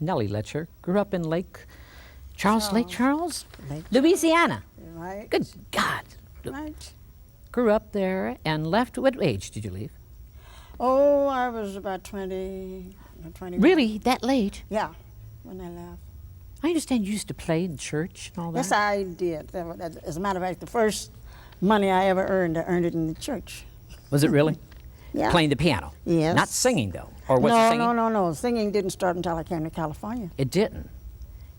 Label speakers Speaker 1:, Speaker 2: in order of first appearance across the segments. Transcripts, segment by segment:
Speaker 1: Nellie Lutcher grew up in Lake Charles,
Speaker 2: Lake
Speaker 1: Louisiana.
Speaker 2: Right.
Speaker 1: Good God.
Speaker 2: Right.
Speaker 1: Grew up there and left. What age did you leave?
Speaker 2: Oh, I was about 20, 21.
Speaker 1: Really, that late?
Speaker 2: Yeah, when I left.
Speaker 1: I understand you used to play in church and all that.
Speaker 2: Yes, I did. As a matter of fact, the first money I ever earned, I earned it in the church.
Speaker 1: Was it really?
Speaker 2: Yeah.
Speaker 1: Playing the piano?
Speaker 2: Yes.
Speaker 1: Not singing, though? Or was
Speaker 2: no,
Speaker 1: it singing?
Speaker 2: No. Singing didn't start until I came to California.
Speaker 1: It didn't.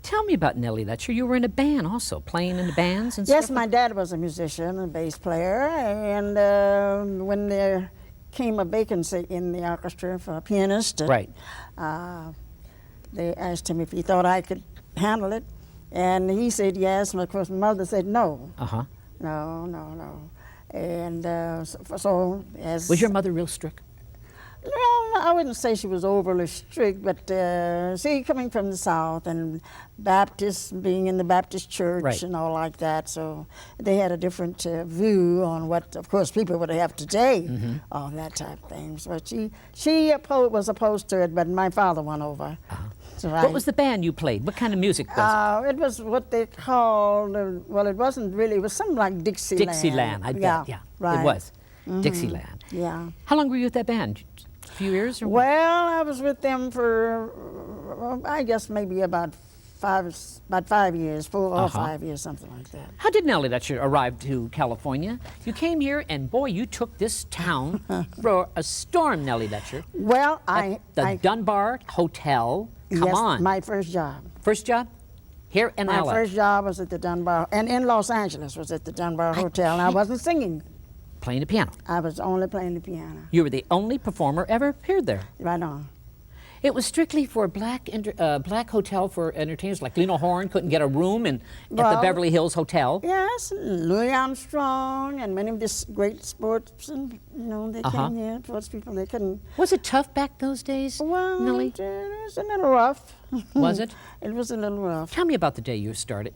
Speaker 1: Tell me about Nellie Lutcher. You were in a band also, playing in the bands and
Speaker 2: Yes,
Speaker 1: stuff?
Speaker 2: my dad was a musician, a bass player, and when there came a vacancy in the orchestra for a pianist,
Speaker 1: Right.
Speaker 2: They asked him if he thought I could handle it, and he said yes, and of course my mother said no.
Speaker 1: Uh-huh.
Speaker 2: No. And so as...
Speaker 1: Was your mother real strict?
Speaker 2: No, I wouldn't say she was overly strict, but see, coming from the South and Baptist, being in the Baptist church
Speaker 1: Right.
Speaker 2: and all like that, so they had a different view on what, of course, people would have today on that type of things. But she was opposed to it, but my father won over. So
Speaker 1: What was the band you played? What kind of music was
Speaker 2: it was what they called, well, it wasn't really, it was something like
Speaker 1: it?
Speaker 2: Dixieland.
Speaker 1: Dixieland, I bet. Yeah,
Speaker 2: right.
Speaker 1: It was. Dixieland.
Speaker 2: Yeah.
Speaker 1: How long were you with that band? A few years? Or what?
Speaker 2: Well, I was with them for, I guess maybe about 5 years, 4 or 5 years, something like that.
Speaker 1: How did Nellie Lutcher arrive to California? You came here, and boy, you took this town for a storm, Nellie Lutcher.
Speaker 2: Well,
Speaker 1: The Dunbar Hotel. Come
Speaker 2: yes,
Speaker 1: on.
Speaker 2: my first job.
Speaker 1: First job? Here in LA.
Speaker 2: My first job was at the Dunbar, and in Los Angeles was at the Dunbar Hotel, and I wasn't singing.
Speaker 1: Playing the piano.
Speaker 2: I was only playing the piano.
Speaker 1: You were the only performer ever appeared there.
Speaker 2: Right on.
Speaker 1: It was strictly for a black hotel for entertainers, like Lena Horne couldn't get a room at the Beverly Hills Hotel.
Speaker 2: Yes, Louis Armstrong and many of these great sports, and they came here. Sports people, they couldn't.
Speaker 1: Was it tough back those days,
Speaker 2: Well,
Speaker 1: Nellie?
Speaker 2: it was a little rough.
Speaker 1: Was it?
Speaker 2: It was a little rough.
Speaker 1: Tell me about the day you started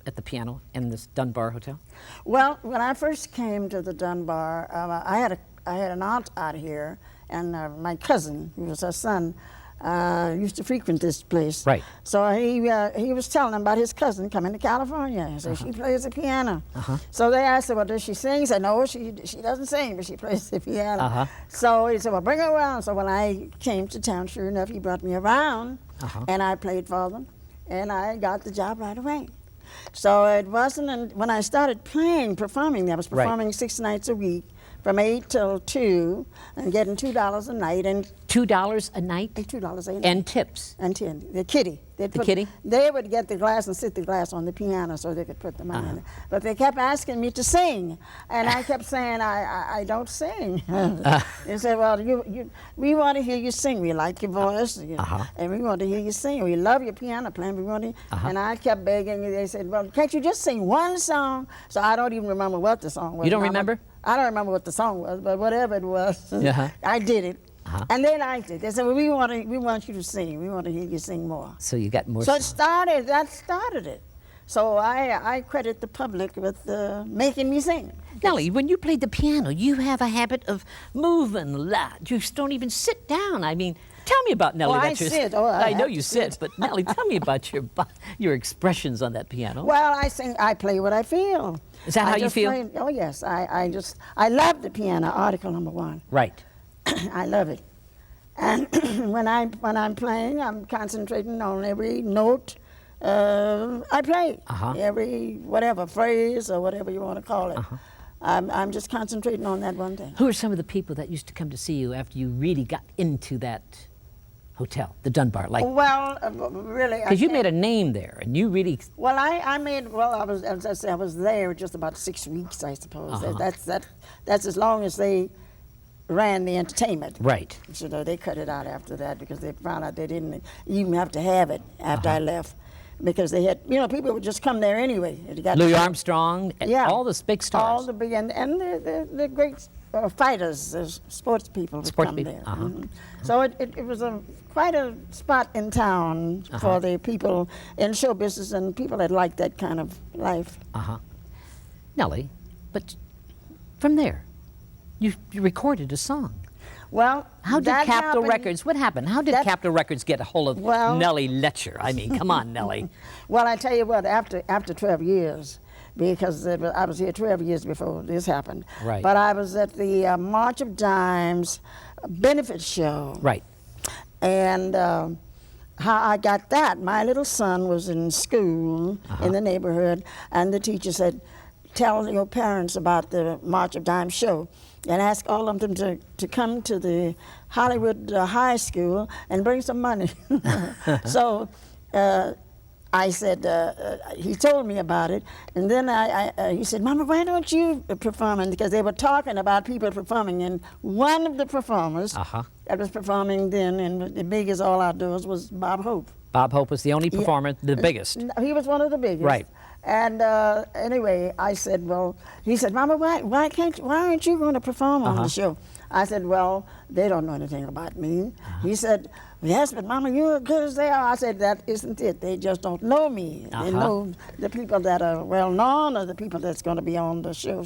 Speaker 1: at the piano in this Dunbar Hotel.
Speaker 2: Well, when I first came to the Dunbar, I had an aunt out here, and my cousin, who was her son, used to frequent this place.
Speaker 1: Right.
Speaker 2: So he was telling them about his cousin coming to California. He said, she plays the piano. So they asked her, well, does she sing? He said, no, she doesn't sing, but she plays the piano. So he said, well, bring her around. So when I came to town, sure enough, he brought me around, and I played for them, and I got the job right away. So it wasn't when I started performing, I was performing 6 nights a week, from 8 till 2, and getting $2 a night. And
Speaker 1: $2 a night?
Speaker 2: $2 a night.
Speaker 1: And tips?
Speaker 2: And the kitty.
Speaker 1: Kitty?
Speaker 2: They would get the glass and sit the glass on the piano so they could put the money in it. But they kept asking me to sing, and I kept saying, I don't sing. They said, well, we want to hear you sing. We like your voice, and we want to hear you sing. We love your piano playing. We want to. And I kept begging. They said, well, can't you just sing one song? So I don't even remember what the song was.
Speaker 1: You don't remember?
Speaker 2: I don't remember what the song was, but whatever it was, I did it. And they liked it. They said, well, we want you to sing. We want to hear you sing more.
Speaker 1: So you got more.
Speaker 2: So that started it. So I credit the public with making me sing.
Speaker 1: Nellie, when you played the piano, you have a habit of moving a lot. You just don't even sit down. I mean, tell me about Nellie Lutcher.
Speaker 2: I sit.
Speaker 1: I know you sit, but Nellie, tell me about your expressions on that piano.
Speaker 2: Well, I sing. I play what I feel.
Speaker 1: Is that how you feel?
Speaker 2: Oh yes. I love the piano. Article number 1.
Speaker 1: Right.
Speaker 2: I love it. And when I'm playing, I'm concentrating on every note I play. Every whatever phrase or whatever you want to call it. I'm just concentrating on that one thing.
Speaker 1: Who are some of the people that used to come to see you after you really got into that hotel, the Dunbar? Like,
Speaker 2: well, really,
Speaker 1: because you made a name there, and you really.
Speaker 2: Well, I was, as I said, I was there just about 6 weeks, I suppose. That's as long as they ran the entertainment.
Speaker 1: Right.
Speaker 2: So they cut it out after that because they found out they didn't even have to have it after I left. Because they had, people would just come there anyway.
Speaker 1: Louis Armstrong, all the big stars.
Speaker 2: All the big, and the great fighters, sports people would come there. So it was quite a spot in town for the people in show business and people that liked that kind of life.
Speaker 1: Nellie, but from there, you recorded a song.
Speaker 2: Well,
Speaker 1: how did
Speaker 2: that
Speaker 1: Capitol
Speaker 2: happened-
Speaker 1: Records, what happened? How did Capitol Records get a hold of
Speaker 2: Well-
Speaker 1: Nellie Lutcher? I mean, come on, Nellie.
Speaker 2: Well, I tell you what, after 12 years, because I was here 12 years before this happened.
Speaker 1: Right.
Speaker 2: But I was at the March of Dimes benefit show.
Speaker 1: Right.
Speaker 2: And how I got that, my little son was in school in the neighborhood, and the teacher said, tell your parents about the March of Dimes show and ask all of them to come to the Hollywood High School and bring some money. So I said, he told me about it, and then he said, Mama, why don't you perform? And because they were talking about people performing, and one of the performers that was performing then, and the biggest all outdoors, was Bob Hope.
Speaker 1: Bob Hope was the only performer, the biggest.
Speaker 2: He was one of the biggest.
Speaker 1: Right.
Speaker 2: And anyway, I said, well, he said, Mama, why aren't you going to perform on the show? I said, well, they don't know anything about me. He said, yes, but Mama, you're as good as they are. I said, that isn't it. They just don't know me. They know the people that are well known or the people that's going to be on the show.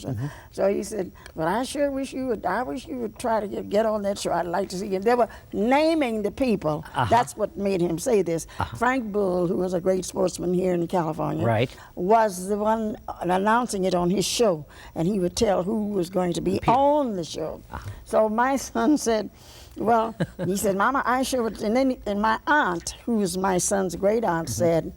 Speaker 2: So he said, well, I sure wish you would. I wish you would try to get on that show. I'd like to see you. They were naming the people. That's what made him say this. Frank Bull, who was a great sportsman here in California, was the one announcing it on his show, and he would tell who was going to be on the show. So my son said, well, he said, Mama, I sure would. And my aunt, who is my son's great aunt, said,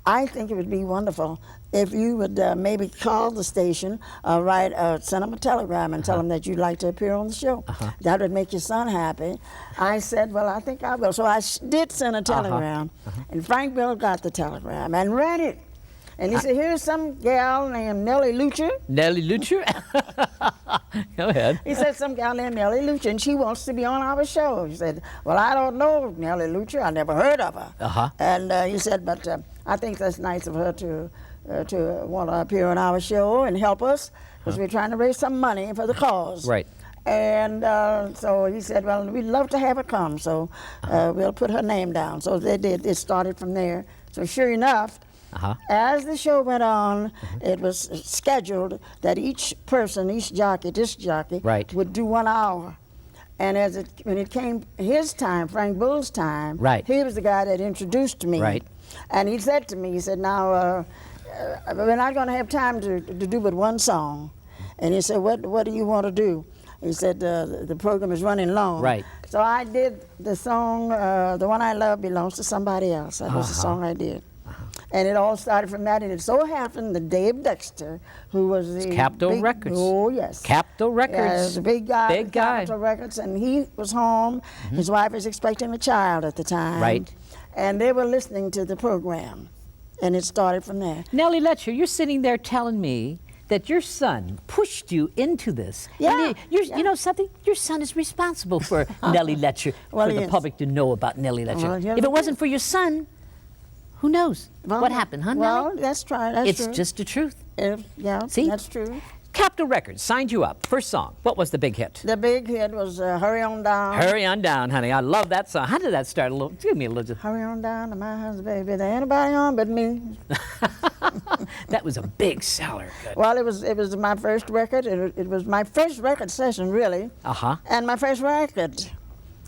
Speaker 2: I think it would be wonderful if you would maybe call the station, send them a telegram and tell them that you'd like to appear on the show. That would make your son happy. I said, well, I think I will. So I did send a telegram, and Frank Bill got the telegram and read it. And he said, here's some gal named Nellie Lutcher.
Speaker 1: Nellie Lutcher? Go ahead.
Speaker 2: He said, some gal named Nellie Lutcher, and she wants to be on our show. He said, well, I don't know Nellie Lutcher. I never heard of her. And he said, but I think that's nice of her to want to appear on our show and help us, because we're trying to raise some money for the cause.
Speaker 1: Right.
Speaker 2: And so he said, well, we'd love to have her come, so we'll put her name down. So they did. It started from there. So sure enough, as the show went on, it was scheduled that each person, each jockey, disc jockey, would do 1 hour. And when it came his time, Frank Bull's time, he was the guy that introduced me. And he said to me, he said, now, we're not going to have time to do but one song. And he said, what do you want to do? He said, the program is running long. So I did the song, The One I Love Belongs to Somebody Else. That was the song I did. And it all started from that, and it so happened that Dave Dexter, who was the
Speaker 1: Capitol Records.
Speaker 2: Oh, yes.
Speaker 1: Capitol Records.
Speaker 2: The big guy.
Speaker 1: Big guy.
Speaker 2: Capitol Records, and he was home. His wife was expecting a child at the time. And they were listening to the program, and it started from there.
Speaker 1: Nellie Lutcher, you're sitting there telling me that your son pushed you into this.
Speaker 2: Yeah.
Speaker 1: You know something? Your son is responsible for Nellie Lutcher, for the public to know about Nellie Lutcher.
Speaker 2: Well,
Speaker 1: if it wasn't for your son, who knows what happened, huh, Nellie?
Speaker 2: Well, that's true. That's
Speaker 1: it's
Speaker 2: true.
Speaker 1: just the truth.
Speaker 2: Yeah,
Speaker 1: See?
Speaker 2: That's true.
Speaker 1: Capitol Records signed you up. First song. What was the big hit?
Speaker 2: The big hit was Hurry On Down.
Speaker 1: Hurry On Down, honey. I love that song. How did that start? Give me a little.
Speaker 2: Hurry on down to my house, baby. There ain't nobody on but me.
Speaker 1: That was a big seller. Good.
Speaker 2: Well, it was my first record. It was my first record session, really. And my first record,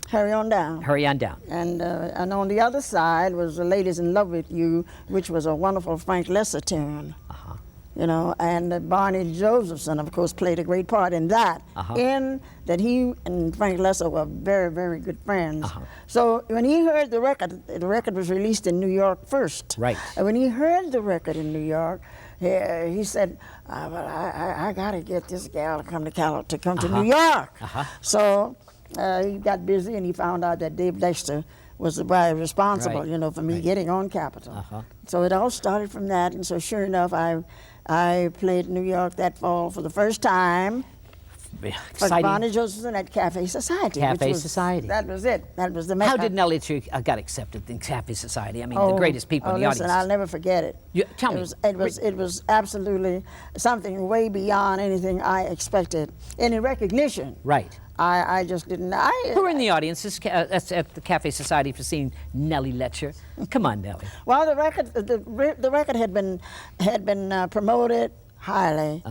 Speaker 2: Hurry On Down.
Speaker 1: Hurry On Down.
Speaker 2: And on the other side was The Ladies in Love with You, which was a wonderful Frank Lesser tune. You know, and Barney Josephson, of course, played a great part in that. In that he and Frank Lesser were very, very good friends. So when he heard the record was released in New York first. And when he heard the record in New York, he said, well, I got to get this gal to come to New York. So he got busy, and he found out that Dave Dexter was the guy responsible, you know, for me getting on Capitol. So it all started from that, and so sure enough, I played New York that fall for the first time. For Barney Josephson at Cafe Society.
Speaker 1: Cafe Society.
Speaker 2: That was it. That was the
Speaker 1: How did Nellie Lutcher got accepted in Cafe Society? I mean, the greatest people in the
Speaker 2: listen,
Speaker 1: audience.
Speaker 2: I'll never forget it.
Speaker 1: Tell me.
Speaker 2: It was absolutely something way beyond anything I expected. Any recognition. I just didn't.
Speaker 1: Who were in the audience at the Cafe Society for seeing Nellie Lutcher? Come on, Nellie.
Speaker 2: Well, the record had been promoted highly,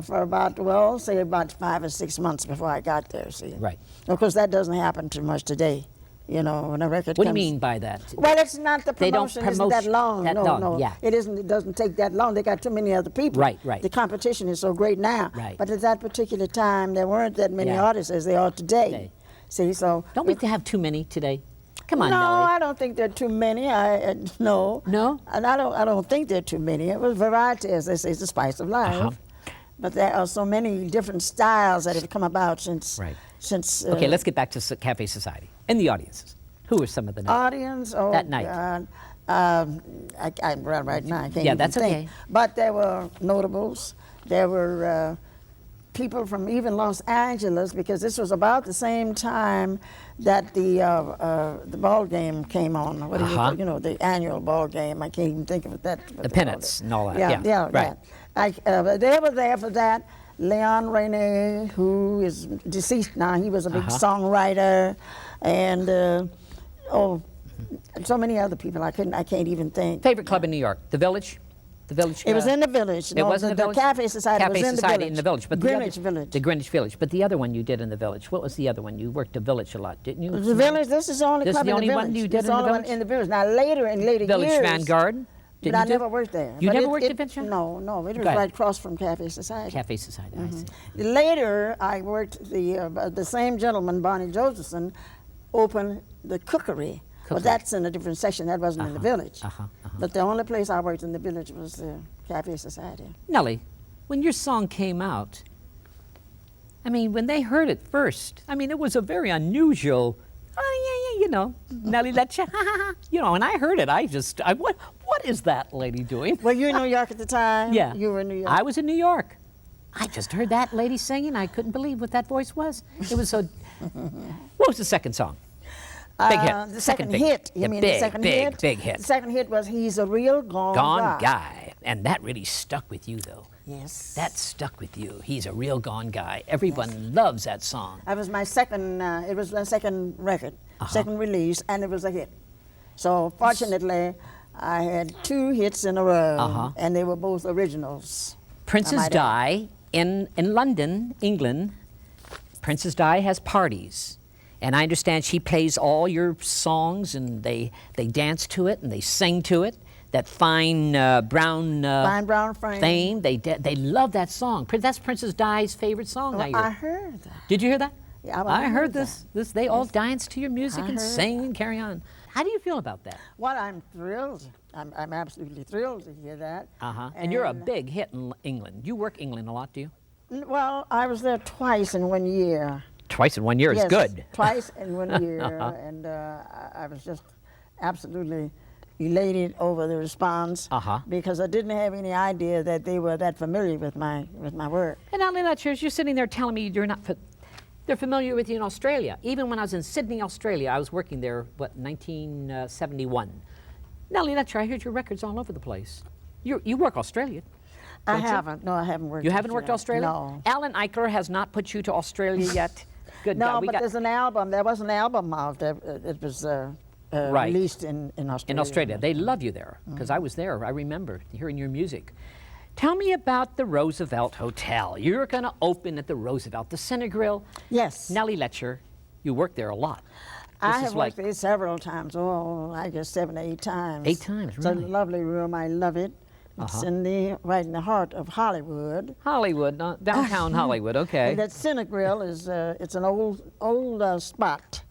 Speaker 2: for about, well, say about 5 or 6 months before I got there, see.
Speaker 1: Right.
Speaker 2: Of course, that doesn't happen too much today, you know, when a record
Speaker 1: What do
Speaker 2: comes.
Speaker 1: you mean by that?
Speaker 2: Well, it's not the
Speaker 1: They don't
Speaker 2: promotion isn't that long.
Speaker 1: that
Speaker 2: no,
Speaker 1: long,
Speaker 2: no.
Speaker 1: yeah.
Speaker 2: It isn't. It doesn't take that long. They got too many other people.
Speaker 1: Right, right.
Speaker 2: The competition is so great now.
Speaker 1: Right.
Speaker 2: But at that particular time, there weren't that many
Speaker 1: Yeah.
Speaker 2: artists as they are today. See, so.
Speaker 1: Don't we have too many today? Come on,
Speaker 2: No,
Speaker 1: Nellie.
Speaker 2: I don't think there are too many. No.
Speaker 1: No?
Speaker 2: And I don't think there are too many. It was variety, as they say, it's the spice of life.
Speaker 1: Uh-huh.
Speaker 2: But there are so many different styles that have come about since.
Speaker 1: Right.
Speaker 2: Since.
Speaker 1: Okay, let's get back to Cafe Society and the audiences. Who were some of the names?
Speaker 2: Audience. Oh,
Speaker 1: That night.
Speaker 2: God. I'm right now. I can't
Speaker 1: Yeah,
Speaker 2: even
Speaker 1: that's
Speaker 2: think.
Speaker 1: okay.
Speaker 2: But there were notables. There were people from even Los Angeles, because this was about the same time that the ball game came on. What do you know, the annual ball game. I can't even think of it.
Speaker 1: The pennants and all that.
Speaker 2: Yeah,
Speaker 1: Yeah, right.
Speaker 2: They were there for that. Leon Rene, who is deceased now, he was a big songwriter, and so many other people. I can't even think.
Speaker 1: Favorite club in New York? The Village? The Village?
Speaker 2: It was in the Village.
Speaker 1: It was in the Village?
Speaker 2: Cafe Society
Speaker 1: Cafe
Speaker 2: was in
Speaker 1: Society
Speaker 2: the Village.
Speaker 1: in the Village. But
Speaker 2: Greenwich
Speaker 1: the
Speaker 2: Village.
Speaker 1: The Greenwich Village. But the other one you did in the Village. What was the other one? You worked the Village a lot, didn't you?
Speaker 2: The Village. This is the only
Speaker 1: This is
Speaker 2: club
Speaker 1: the
Speaker 2: in
Speaker 1: only
Speaker 2: the
Speaker 1: one
Speaker 2: Village.
Speaker 1: you did
Speaker 2: This
Speaker 1: in
Speaker 2: is
Speaker 1: the
Speaker 2: the only one
Speaker 1: Village?
Speaker 2: in the Village. Now later in later
Speaker 1: Village
Speaker 2: years.
Speaker 1: Vanguard?
Speaker 2: But I never worked there.
Speaker 1: You
Speaker 2: But
Speaker 1: never worked at Village?
Speaker 2: No. It was
Speaker 1: Good.
Speaker 2: right across from Cafe Society.
Speaker 1: Cafe Society, I see.
Speaker 2: Later, I worked the same gentleman, Barney Josephson, opened the cookery. But that's in a different section. That wasn't in the Village. But the only place I worked in the Village was the Cafe Society.
Speaker 1: Nellie, when your song came out, I mean, when they heard it first, I mean, it was a very unusual, you know, Nellie Lutcher, you know, and I heard it, what is that lady doing?
Speaker 2: Were you in New York at the time?
Speaker 1: Yeah.
Speaker 2: You were in New York?
Speaker 1: I was in New York. I just heard that lady singing. I couldn't believe what that voice was. It was so. What was the second song? Big hit.
Speaker 2: The second
Speaker 1: big
Speaker 2: hit. You
Speaker 1: yeah,
Speaker 2: mean
Speaker 1: big,
Speaker 2: the second
Speaker 1: big,
Speaker 2: hit?
Speaker 1: big hit.
Speaker 2: The second hit was He's a Real Gone
Speaker 1: Guy. And that really stuck with you, though.
Speaker 2: Yes.
Speaker 1: That stuck with you. He's a real gone guy. Everyone loves that song.
Speaker 2: That was my second, it was my second record, second release, and it was a hit. So fortunately, I had 2 hits in a row, and they were both originals.
Speaker 1: Princess Di in London, England. Princess Di has parties. And I understand she plays all your songs, and they dance to it, and they sing to it. That fine brown flame. They love that song. That's Princess Di's favorite song.
Speaker 2: Well, I heard that.
Speaker 1: Did you hear that?
Speaker 2: Yeah,
Speaker 1: I heard this. They all dance to your music and sing and carry on. How do you feel about that?
Speaker 2: Well, I'm thrilled. I'm absolutely thrilled to hear that.
Speaker 1: And you're a big hit in England. You work England a lot, do you?
Speaker 2: Well, I was there twice in 1 year.
Speaker 1: Twice in 1 year is good.
Speaker 2: Twice in 1 year, and I was just absolutely elated over the response because I didn't have any idea that they were that familiar with my work.
Speaker 1: And Nellie Lutcher, you're sitting there telling me you're not. They're familiar with you in Australia. Even when I was in Sydney, Australia, I was working there. 1971. Nellie Lutcher, I heard your records all over the place. You work Australia.
Speaker 2: I haven't. No, I haven't worked.
Speaker 1: You haven't worked Australia?
Speaker 2: No.
Speaker 1: Alan Eichler has not put you to Australia yet. Good
Speaker 2: no,
Speaker 1: God.
Speaker 2: but there's an album. There was an album out there. It was released in Australia.
Speaker 1: In Australia. They love you there, because I was there. I remember hearing your music. Tell me about the Roosevelt Hotel. You're going to open at the Roosevelt, the Center Grill.
Speaker 2: Yes.
Speaker 1: Nellie Lutcher, you worked there a lot.
Speaker 2: I have worked there several times. Oh, I guess 7 or 8 times.
Speaker 1: 8 times, really?
Speaker 2: It's a lovely room. I love it. It's right in the heart of Hollywood.
Speaker 1: Hollywood, downtown Hollywood. Okay.
Speaker 2: And that Center Grill is it's an old spot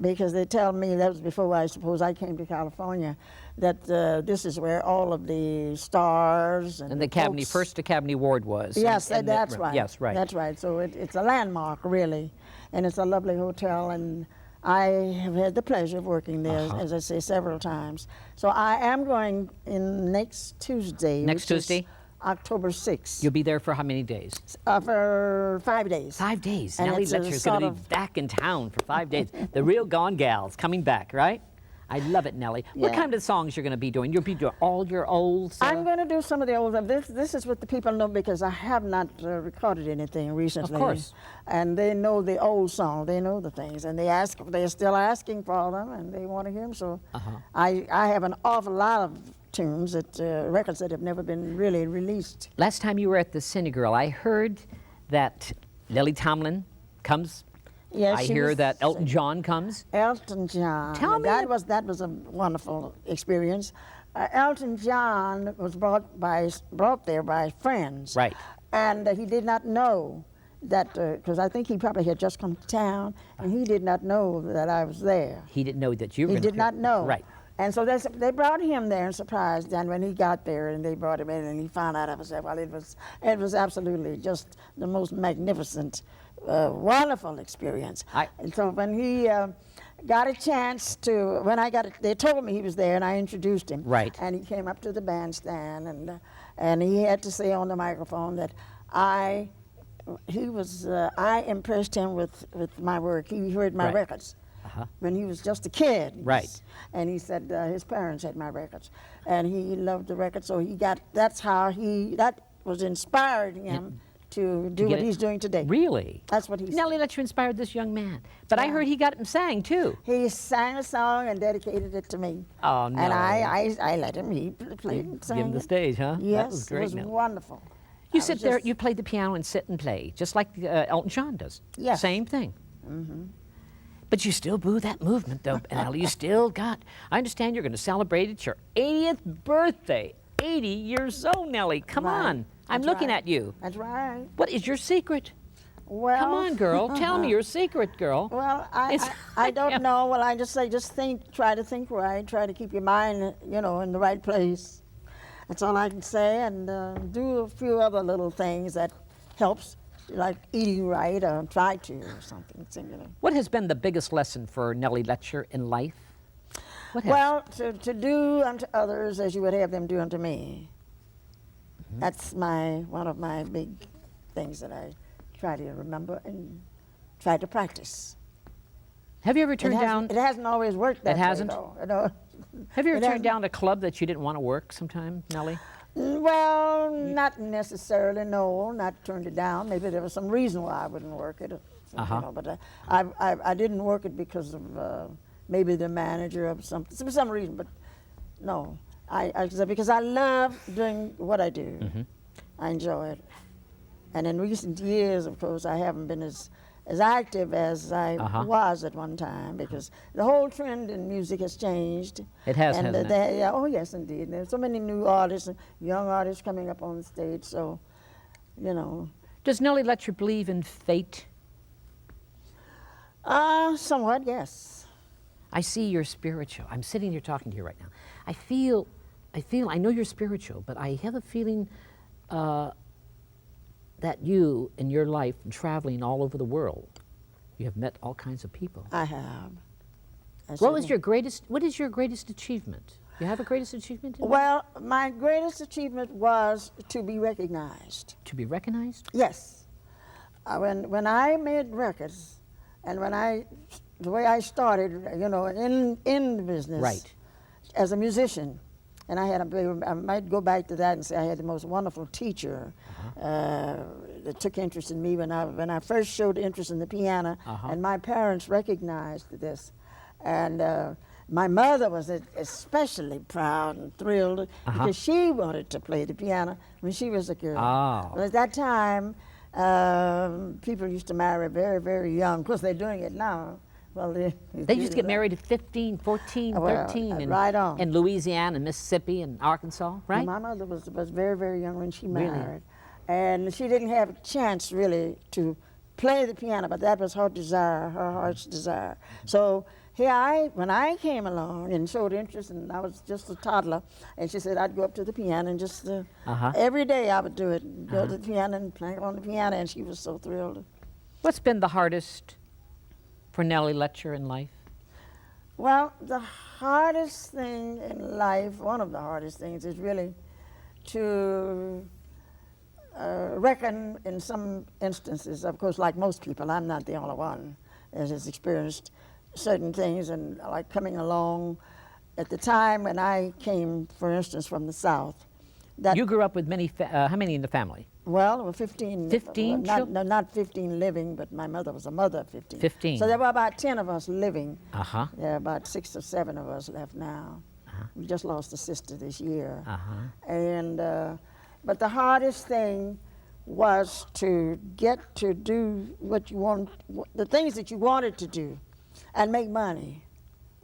Speaker 2: because they tell me that was before I suppose I came to California that this is where all of the stars and
Speaker 1: the Academy,
Speaker 2: folks,
Speaker 1: first Academy Award was.
Speaker 2: Yes, that's right.
Speaker 1: Yes, right.
Speaker 2: That's right. So it's a landmark really, and it's a lovely hotel, and I have had the pleasure of working there, as I say, several times. So I am going in next Tuesday.
Speaker 1: Next Tuesday?
Speaker 2: October 6th.
Speaker 1: You'll be there for how many days?
Speaker 2: For 5 days.
Speaker 1: 5 days.
Speaker 2: And
Speaker 1: Nellie
Speaker 2: it's a
Speaker 1: Lutcher is going to be back in town for 5 days. The real Gone Gal's coming back, right? I love it, Nellie. What
Speaker 2: Yeah.
Speaker 1: kind of songs you're going to be doing? You'll be doing all your old stuff?
Speaker 2: I'm going to do some of the old stuff. This is what the people know because I have not recorded anything recently.
Speaker 1: Of course.
Speaker 2: And they know the old song. They know the things, and they're still asking for them, and they want to hear them. So I have an awful lot of tunes records that have never been really released.
Speaker 1: Last time you were at the Cine Girl, I heard that Lily Tomlin comes.
Speaker 2: Yes,
Speaker 1: I
Speaker 2: she
Speaker 1: hear
Speaker 2: was
Speaker 1: that Elton
Speaker 2: singing.
Speaker 1: John comes.
Speaker 2: Elton John.
Speaker 1: Tell me.
Speaker 2: That was a wonderful experience. Elton John was brought there by friends.
Speaker 1: Right.
Speaker 2: And he did not know that, because I think he probably had just come to town, and he did not know that I was there.
Speaker 1: He didn't know that you were
Speaker 2: He
Speaker 1: going to
Speaker 2: did not know.
Speaker 1: Right.
Speaker 2: And so they brought him there and surprised. And when he got there and they brought him in and he found out, I was there. Well, it was absolutely just the most magnificent, wonderful experience. And so when he got a chance to, they told me he was there and I introduced him.
Speaker 1: Right.
Speaker 2: And he came up to the bandstand and he had to say on the microphone that I impressed him with my work. He heard my records. When he was just a kid.
Speaker 1: Right.
Speaker 2: And he said his parents had my records. And he loved the records, so that was inspiring him to do what he's doing today.
Speaker 1: Really?
Speaker 2: That's what he said.
Speaker 1: Nellie Lutcher inspired this young man. But I heard he got up and sang, too.
Speaker 2: He sang a song and dedicated it to me.
Speaker 1: Oh, no.
Speaker 2: And I let him, he played and sang
Speaker 1: Give him the
Speaker 2: it.
Speaker 1: stage, huh?
Speaker 2: Yes,
Speaker 1: That was great,
Speaker 2: it was
Speaker 1: Nellie.
Speaker 2: wonderful.
Speaker 1: You sit there, you play the piano and sit and play, just like Elton John does.
Speaker 2: Yes.
Speaker 1: Same thing. But you still boo that movement, though, Nellie. You still got. I understand you're going to celebrate it your 80th birthday. 80 years old, Nellie. Come on. I'm looking at you.
Speaker 2: That's right.
Speaker 1: What is your secret?
Speaker 2: Well,
Speaker 1: Come on, girl. Tell me your secret, girl.
Speaker 2: Well, I don't know. Well, I just say, try to think right, try to keep your mind, in the right place. That's all I can say, and do a few other little things that helps, like eating right, or try to, or something similar.
Speaker 1: What has been the biggest lesson for Nellie Lutcher in life? What has?
Speaker 2: Well, to do unto others as you would have them do unto me. That's one of my big things that I try to remember and try to practice.
Speaker 1: Have you ever turned down?
Speaker 2: It hasn't always worked that
Speaker 1: It hasn't?
Speaker 2: way, though.
Speaker 1: Have you ever turned down a club that you didn't want to work sometime, Nellie?
Speaker 2: Well, not necessarily, no, not turned it down. Maybe there was some reason why I wouldn't work it. But I didn't work it because of maybe the manager or something, for some reason, but no. Because I love doing what I do. I enjoy it. And in recent years, of course, I haven't been as active as I was at one time, because the whole trend in music has changed.
Speaker 1: It has, hasn't it?
Speaker 2: Yeah, oh yes, indeed. There's so many new artists, and young artists coming up on the stage, so,
Speaker 1: Does Nellie Lutcher believe in fate?
Speaker 2: Somewhat, yes.
Speaker 1: I see you're spiritual. I'm sitting here talking to you right now. I know you're spiritual, but I have a feeling that you, in your life, traveling all over the world, you have met all kinds of people.
Speaker 2: I have.
Speaker 1: What is your greatest achievement? You have a greatest achievement in life?
Speaker 2: Well, my greatest achievement was to be recognized.
Speaker 1: To be recognized?
Speaker 2: Yes. When I made records, and the way I started, in the business,
Speaker 1: Right.
Speaker 2: as a musician, and I might go back to that and say I had the most wonderful teacher that took interest in me when I first showed interest in the piano, and my parents recognized this, and my mother was especially proud and thrilled because she wanted to play the piano when she was a girl.
Speaker 1: Oh.
Speaker 2: Well, at that time, people used to marry very, very young. Of course, they're doing it now. Well,
Speaker 1: They used to get married at 15, 14, 13
Speaker 2: right on.
Speaker 1: in Louisiana and Mississippi and Arkansas, right?
Speaker 2: My mother was very, very young when she married.
Speaker 1: Really?
Speaker 2: And she didn't have a chance, really, to play the piano, but that was her desire, her heart's desire. So when I came along and showed interest, and I was just a toddler, and she said I'd go up to the piano and just every day I would do it, go to the piano and play on the piano, and she was so thrilled.
Speaker 1: What's been the hardest for Nellie Lutcher in life?
Speaker 2: Well, the hardest thing in life, one of the hardest things, is really to reckon in some instances, of course, like most people, I'm not the only one that has experienced certain things, and like coming along at the time when I came, for instance, from the South, that
Speaker 1: You grew up with many, how many in the family?
Speaker 2: well, there were 15.
Speaker 1: 15
Speaker 2: no, not 15 living, but my mother was a mother of 15.
Speaker 1: 15.
Speaker 2: So there were about 10 of us living.
Speaker 1: Uh-huh.
Speaker 2: There are about 6 or 7 of us left now. We just lost a sister this year. And but the hardest thing was to get to do what you want, the things that you wanted to do, and make money.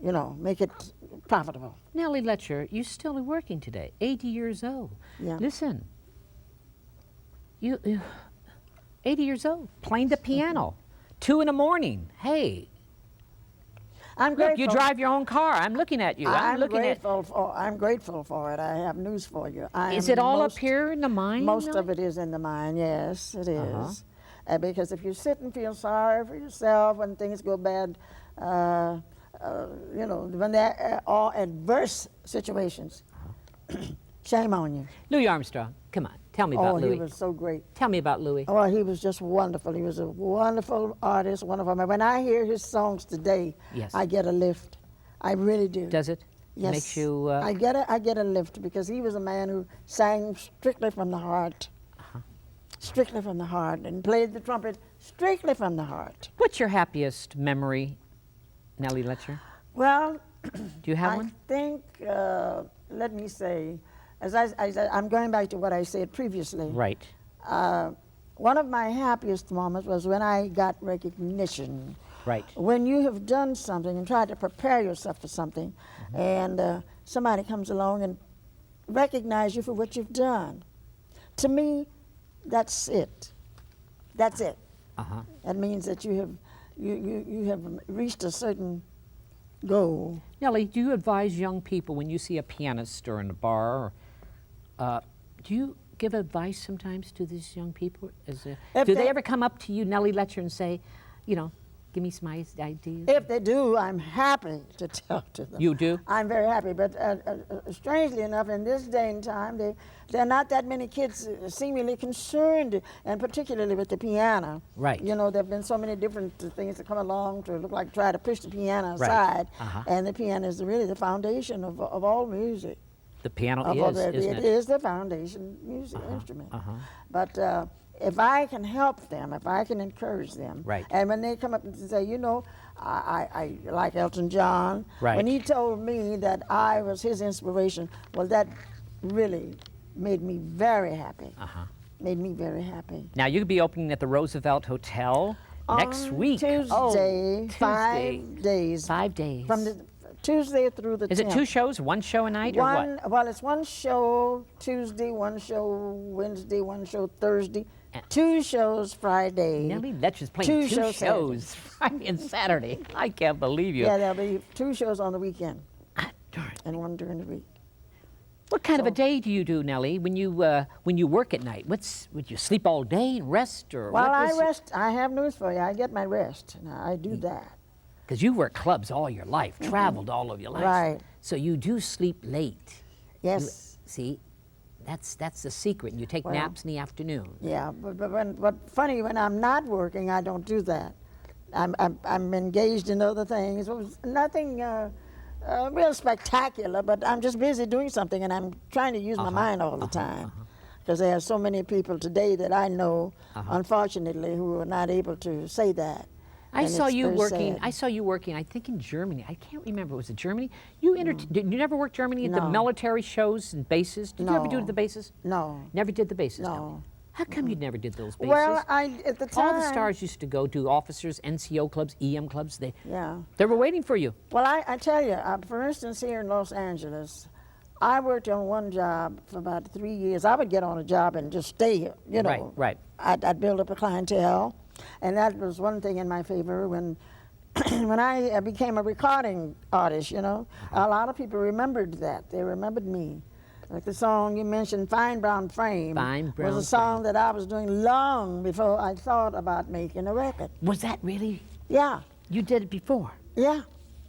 Speaker 2: You know, make it profitable.
Speaker 1: Nellie Lutcher, you're still working today, 80 years old.
Speaker 2: Yeah.
Speaker 1: Listen, you 80 years old, playing the piano, 2 in the morning. Hey,
Speaker 2: I'm
Speaker 1: look,
Speaker 2: grateful.
Speaker 1: you drive your own car. I'm looking at you. I'm looking
Speaker 2: grateful I'm grateful for it. I have news for you.
Speaker 1: Is it all up here in the mine?
Speaker 2: Most
Speaker 1: Nellie?
Speaker 2: of it is in the mine, yes, it is. Because if you sit and feel sorry for yourself when things go bad, you know, when they're all adverse situations, shame on you.
Speaker 1: Louis Armstrong, come on, tell me about
Speaker 2: Oh,
Speaker 1: Louis.
Speaker 2: he was so great.
Speaker 1: Tell me about Louis.
Speaker 2: Well, he was just wonderful. He was a wonderful artist, wonderful. When I hear his songs today,
Speaker 1: Yes.
Speaker 2: I get a lift. I really do.
Speaker 1: Does it?
Speaker 2: Yes.
Speaker 1: Makes you...
Speaker 2: I get a lift because he was a man who sang strictly from the heart. Strictly from the heart, and played the trumpet strictly from the heart.
Speaker 1: What's your happiest memory, Nellie Lutcher?
Speaker 2: Well,
Speaker 1: Do you have
Speaker 2: I
Speaker 1: one?
Speaker 2: think, let me say, I'm going back to what I said previously.
Speaker 1: Right.
Speaker 2: One of my happiest moments was when I got recognition.
Speaker 1: Right.
Speaker 2: When you have done something and tried to prepare yourself for something, and somebody comes along and recognizes you for what you've done. To me, that's it. That's it. That means that you have reached a certain goal.
Speaker 1: Nellie, do you advise young people when you see a pianist or in a bar? Do you give advice sometimes to these young people? Do they ever come up to you, Nellie Lutcher, and say, you know, give me some ideas?
Speaker 2: If they do, I'm happy to tell to them.
Speaker 1: You do?
Speaker 2: I'm very happy, but strangely enough, in this day and time, there are not that many kids seemingly concerned, and particularly with the piano.
Speaker 1: Right.
Speaker 2: You know, there have been so many different things that come along to look like try to push the piano aside, and the piano is really the foundation of all music.
Speaker 1: The piano is, isn't
Speaker 2: It is the foundation music instrument. But if I can help them, if I can encourage them,
Speaker 1: Right.
Speaker 2: and when they come up and say, you know, I like Elton John,
Speaker 1: Right.
Speaker 2: when he told me that I was his inspiration, well, that really made me very happy. Made me very happy.
Speaker 1: Now, you'll be opening at the Roosevelt Hotel next
Speaker 2: On
Speaker 1: week.
Speaker 2: Tuesday,
Speaker 1: Oh,
Speaker 2: 5 days.
Speaker 1: 5 days.
Speaker 2: From the Tuesday through the 10th.
Speaker 1: Is it 2 shows, 1 show a night, or what?
Speaker 2: Well, it's 1 show Tuesday, 1 show Wednesday, 1 show Thursday, 2 shows Friday.
Speaker 1: Nellie Lutcher's playing
Speaker 2: 2
Speaker 1: 2
Speaker 2: shows
Speaker 1: shows Friday and Saturday. I can't believe you.
Speaker 2: Yeah, there'll be 2 shows on the weekend
Speaker 1: Darn.
Speaker 2: and 1 during the week.
Speaker 1: What kind of a day do you do, Nellie, when you work at night? Would you sleep all day and rest, or
Speaker 2: Well,
Speaker 1: what
Speaker 2: I
Speaker 1: is
Speaker 2: rest. I have news for you. I get my rest. Now, I do that.
Speaker 1: Because you work clubs all your life, traveled all of your life.
Speaker 2: Right.
Speaker 1: So you do sleep late.
Speaker 2: Yes.
Speaker 1: See, that's the secret. You take
Speaker 2: Well,
Speaker 1: naps in the afternoon.
Speaker 2: Yeah, but funny, when I'm not working, I don't do that. I'm engaged in other things. It was nothing real spectacular, but I'm just busy doing something, and I'm trying to use my mind all the time. Because there are so many people today that I know, unfortunately, who are not able to say that.
Speaker 1: I
Speaker 2: And
Speaker 1: saw
Speaker 2: it's
Speaker 1: you
Speaker 2: very
Speaker 1: working.
Speaker 2: sad.
Speaker 1: I saw you working. I think in Germany. I can't remember. Was it Germany? You did you never work Germany at the
Speaker 2: No.
Speaker 1: military shows and bases? Did you ever do
Speaker 2: No.
Speaker 1: the bases?
Speaker 2: No.
Speaker 1: Never did the bases.
Speaker 2: No.
Speaker 1: Nellie? How come you never did those bases?
Speaker 2: Well, at the time.
Speaker 1: all the stars used to go to officers, NCO clubs, EM clubs. They
Speaker 2: Yeah.
Speaker 1: were waiting for you.
Speaker 2: Well, I tell you, for instance, here in Los Angeles, I worked on one job for about 3 years. I would get on a job and just stay here, you know.
Speaker 1: Right.
Speaker 2: I'd build up a clientele, and that was one thing in my favor when when I became a recording artist, you know. A lot of people remembered that. They remembered me. Like the song you mentioned, Fine Brown Frame,
Speaker 1: Fine Brown
Speaker 2: was a song that I was doing long before I thought about making a record.
Speaker 1: Was that really?
Speaker 2: Yeah,
Speaker 1: You did it before.
Speaker 2: yeah.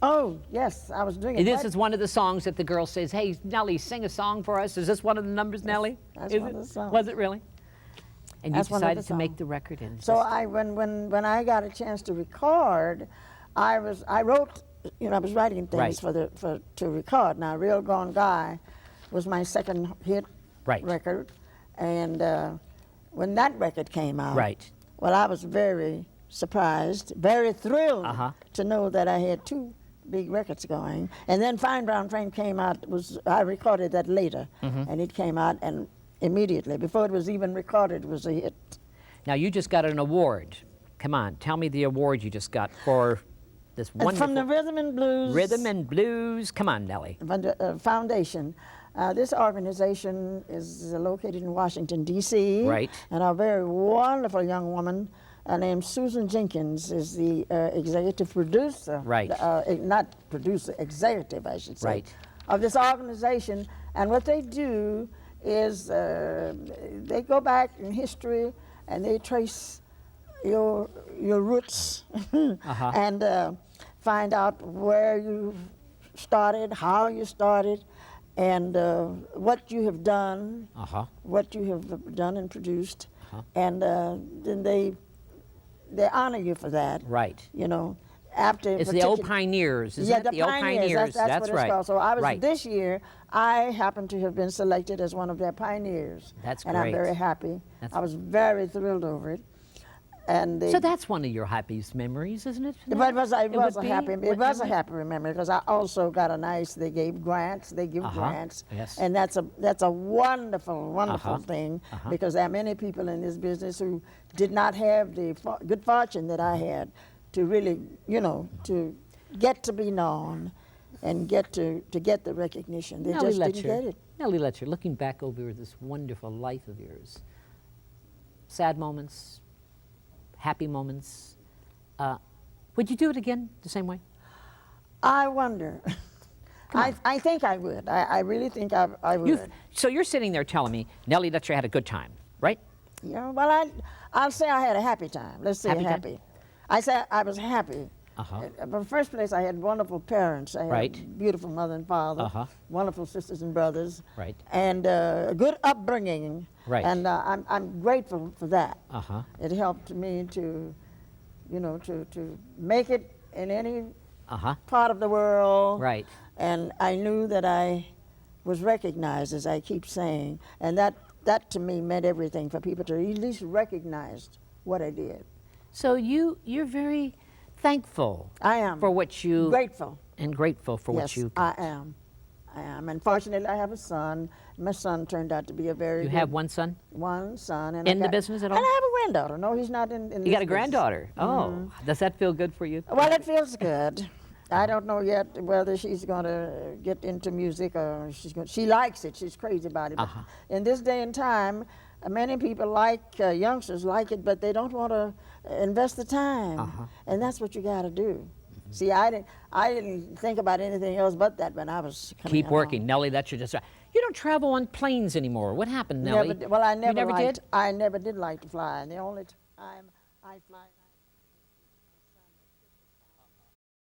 Speaker 2: Oh, yes, I was doing it.
Speaker 1: And this
Speaker 2: right-
Speaker 1: is one of the songs that the girl says, "Hey, Nellie, sing a song for us." Is this one of the numbers, Nellie?
Speaker 2: That's
Speaker 1: Is
Speaker 2: one
Speaker 1: it?
Speaker 2: of the songs.
Speaker 1: Was it really? And you
Speaker 2: That's one of the
Speaker 1: decided to make
Speaker 2: songs.
Speaker 1: the record. And
Speaker 2: So
Speaker 1: just-
Speaker 2: when I got a chance to record, I wrote I was writing things
Speaker 1: Right.
Speaker 2: to record. Now, Real Gone Guy was my second hit
Speaker 1: Right.
Speaker 2: record, and when that record came out,
Speaker 1: Right.
Speaker 2: well, I was very surprised, very thrilled to know that I had two big records going. And then Fine Brown Frame came out. I recorded that later, and it came out, and immediately, before it was even recorded, it was a hit.
Speaker 1: Now, you just got an award. Come on, tell me the award you just got for this
Speaker 2: It's
Speaker 1: wonderful...
Speaker 2: from the Rhythm and Blues.
Speaker 1: Rhythm and Blues. Come on, Nellie.
Speaker 2: Foundation. This organization is located in Washington, D.C.
Speaker 1: Right.
Speaker 2: And a very wonderful young woman named Susan Jenkins is the executive producer.
Speaker 1: Right.
Speaker 2: Not producer, executive, I should say.
Speaker 1: Right.
Speaker 2: Of this organization. And what they do is they go back in history and they trace your roots and find out where you started, how you started, and what you have done, what you have done and produced, and then they honor you for that.
Speaker 1: Right.
Speaker 2: You know, after
Speaker 1: it's the old pioneers, isn't it?
Speaker 2: The
Speaker 1: old
Speaker 2: pioneers. That's what it's
Speaker 1: right.
Speaker 2: called. So I was
Speaker 1: right.
Speaker 2: this year. I happened to have been selected as one of their pioneers.
Speaker 1: That's
Speaker 2: and
Speaker 1: great.
Speaker 2: I'm very happy. I was very thrilled over it. And
Speaker 1: so that's one of your happiest memories, isn't it?
Speaker 2: But it was a happy memory because I also got they gave grants, they give grants.
Speaker 1: Yes.
Speaker 2: And that's a wonderful, wonderful thing because there are many people in this business who did not have the good fortune that I had to really, to get to be known and get to get the recognition. They
Speaker 1: Nellie
Speaker 2: just didn't get it.
Speaker 1: Nellie Lutcher, looking back over this wonderful life of yours, sad moments, happy moments, would you do it again the same way?
Speaker 2: I wonder. I think I would. I really think I would.
Speaker 1: So you're sitting there telling me Nellie Lutcher had a good time, right?
Speaker 2: Yeah, well, I'll say I had a happy time. Let's say happy. I say I was happy. But in the first place, I had wonderful parents. I had a beautiful mother and father, wonderful sisters and brothers, and a good upbringing.
Speaker 1: Right.
Speaker 2: And I'm grateful for that. It helped me to, to make it in any part of the world.
Speaker 1: Right.
Speaker 2: And I knew that I was recognized, as I keep saying, and that to me meant everything for people to at least recognize what I did.
Speaker 1: So you're very thankful.
Speaker 2: I am.
Speaker 1: For what you...
Speaker 2: Grateful.
Speaker 1: And grateful for what you...
Speaker 2: Yes, I am. I am. And fortunately, I have a son. My son turned out to be a very
Speaker 1: You have one son?
Speaker 2: One son. And
Speaker 1: in the business at all?
Speaker 2: And I have a granddaughter. No, he's not in
Speaker 1: You got a granddaughter? Oh. Does that feel good for you?
Speaker 2: Well, it feels good. I don't know yet whether she's going to get into music or she likes it. She's crazy about it. But in this day and time, many people youngsters like it, but they don't want to invest the time. And that's what you got to do. See, I didn't think about anything else but that when I was coming
Speaker 1: Keep
Speaker 2: along.
Speaker 1: working. Nellie, that's your... You don't travel on planes anymore. What happened, Nellie?
Speaker 2: Well, I never
Speaker 1: did?
Speaker 2: I never did like to fly. And the only time I fly...